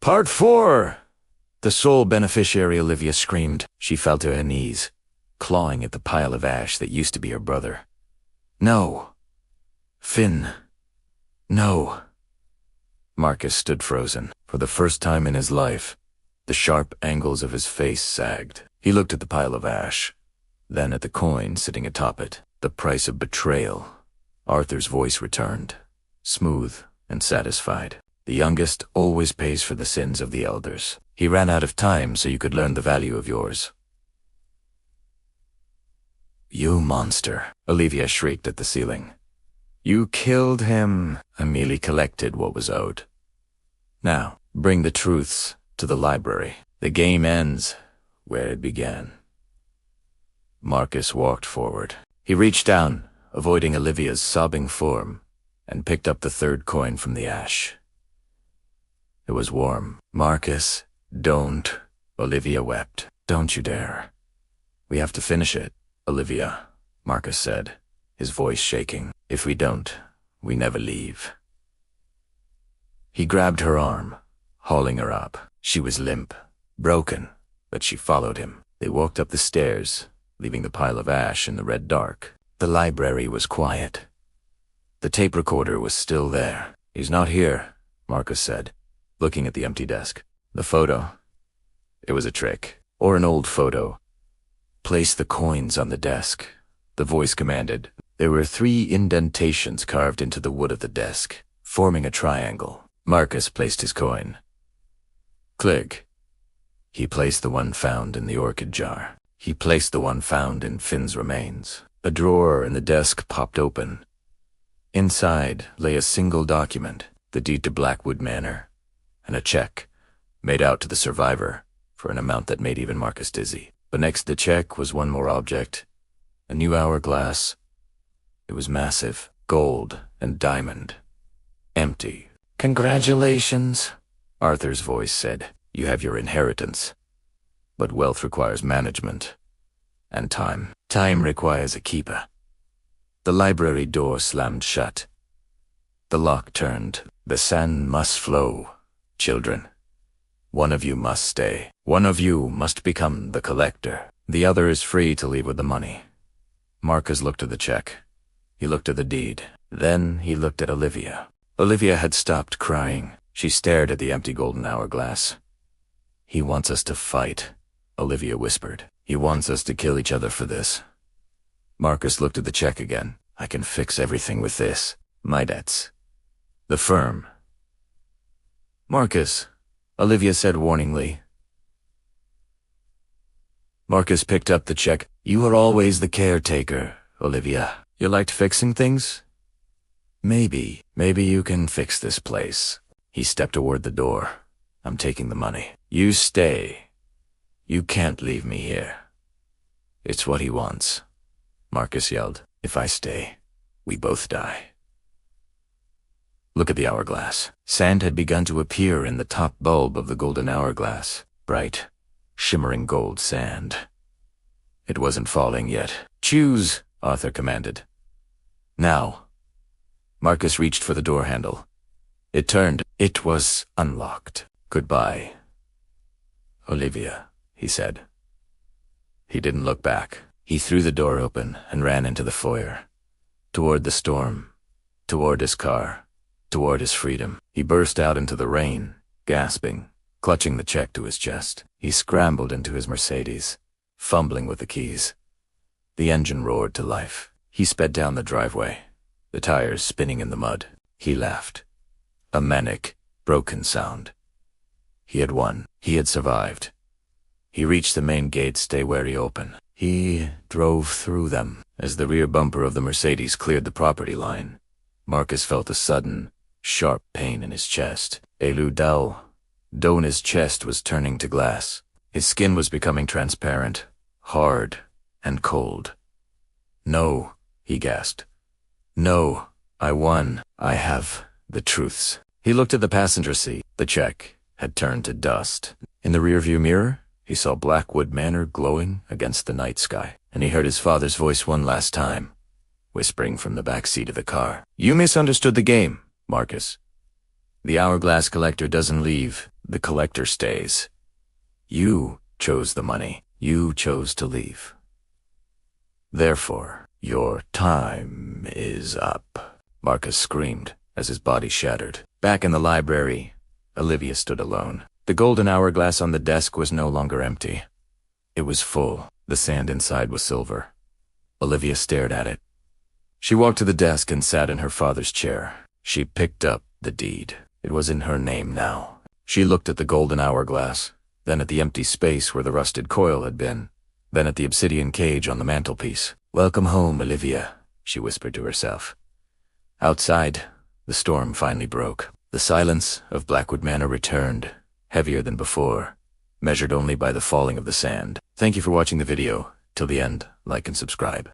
Part 4! The sole beneficiary, Olivia screamed. She fell to her knees, clawing at the pile of ash that used to be her brother. No. Finn. No. Marcus stood frozen. For the first time in his life, the sharp angles of his face sagged. He looked at the pile of ash, then at the coin sitting atop it. The price of betrayal. Arthur's voice returned, smooth and satisfied. The youngest always pays for the sins of the elders. He ran out of time so you could learn the value of yours. You monster, Olivia shrieked at the ceiling. You killed him. I merely collected what was owed. Now, bring the truths to the library. The game ends where it began. Marcus walked forward. He reached down, avoiding Olivia's sobbing form, and picked up the third coin from the ash. It was warm. Marcus, don't. Olivia wept. Don't you dare. We have to finish it, Olivia, Marcus said, his voice shaking. If we don't, we never leave. He grabbed her arm, hauling her up. She was limp, broken, but she followed him. They walked up the stairs, leaving the pile of ash in the red dark. The library was quiet. The tape recorder was still there. He's not here, Marcus said, looking at the empty desk. The photo. It was a trick, or an old photo. Place the coins on the desk, the voice commanded. There were 3 indentations carved into the wood of the desk, forming a triangle. Marcus placed his coin. Click. He placed the one found in the orchid jar. He placed the one found in Finn's remains. A drawer in the desk popped open. Inside lay a single document, the deed to Blackwood Manor, and a check, made out to the survivor, for an amount that made even Marcus dizzy. But next to the check was one more object, a new hourglass. It was massive, gold and diamond. Empty. Congratulations, Arthur's voice said. You have your inheritance. But wealth requires management. And time. Time requires a keeper. The library door slammed shut. The lock turned. The sand must flow. Children, one of you must stay. One of you must become the collector. The other is free to leave with the money. Marcus looked at the check. He looked at the deed. Then he looked at Olivia. Olivia had stopped crying. She stared at the empty golden hourglass. He wants us to fight, Olivia whispered. He wants us to kill each other for this. Marcus looked at the check again. I can fix everything with this. My debts. The firm. Marcus, Olivia said warningly. Marcus picked up the check. You are always the caretaker, Olivia. You liked fixing things? Maybe you can fix this place. He stepped toward the door. I'm taking the money. You stay. You can't leave me here. It's what he wants. Marcus yelled. If I stay, we both die. Look at the hourglass. Sand had begun to appear in the top bulb of the golden hourglass. Bright, shimmering gold sand. It wasn't falling yet. Choose, Arthur commanded. Now. Marcus reached for the door handle. It turned. It was unlocked. Goodbye, Olivia, he said. He didn't look back. He threw the door open and ran into the foyer. Toward the storm. Toward his car. Toward his freedom. He burst out into the rain, gasping, clutching the check to his chest. He scrambled into his Mercedes, fumbling with the keys. The engine roared to life. He sped down the driveway, the tires spinning in the mud. He laughed. A manic, broken sound. He had won. He had survived. He reached the main gates, stay wary open. He drove through them. As the rear bumper of the Mercedes cleared the property line, Marcus felt a sudden, sharp pain in his chest. Elu Dal. Dough in his chest was turning to glass. His skin was becoming transparent, hard, and cold. No, he gasped. No, I won. I have the truths. He looked at the passenger seat. The check had turned to dust. In the rearview mirror, he saw Blackwood Manor glowing against the night sky, and he heard his father's voice one last time, whispering from the back seat of the car. You misunderstood the game, Marcus. The hourglass collector doesn't leave. the collector stays. You chose the money. You chose to leave. Therefore, your time is up, Marcus screamed as his body shattered. Back in the library, Olivia stood alone. The golden hourglass on the desk was no longer empty. It was full. The sand inside was silver. Olivia stared at it. She walked to the desk and sat in her father's chair. She picked up the deed. It was in her name now. She looked at the golden hourglass, then at the empty space where the rusted coil had been, then at the obsidian cage on the mantelpiece. "Welcome home, Olivia," she whispered to herself. Outside, the storm finally broke. The silence of Blackwood Manor returned, heavier than before, measured only by the falling of the sand. Thank you for watching the video. Till the end, like and subscribe.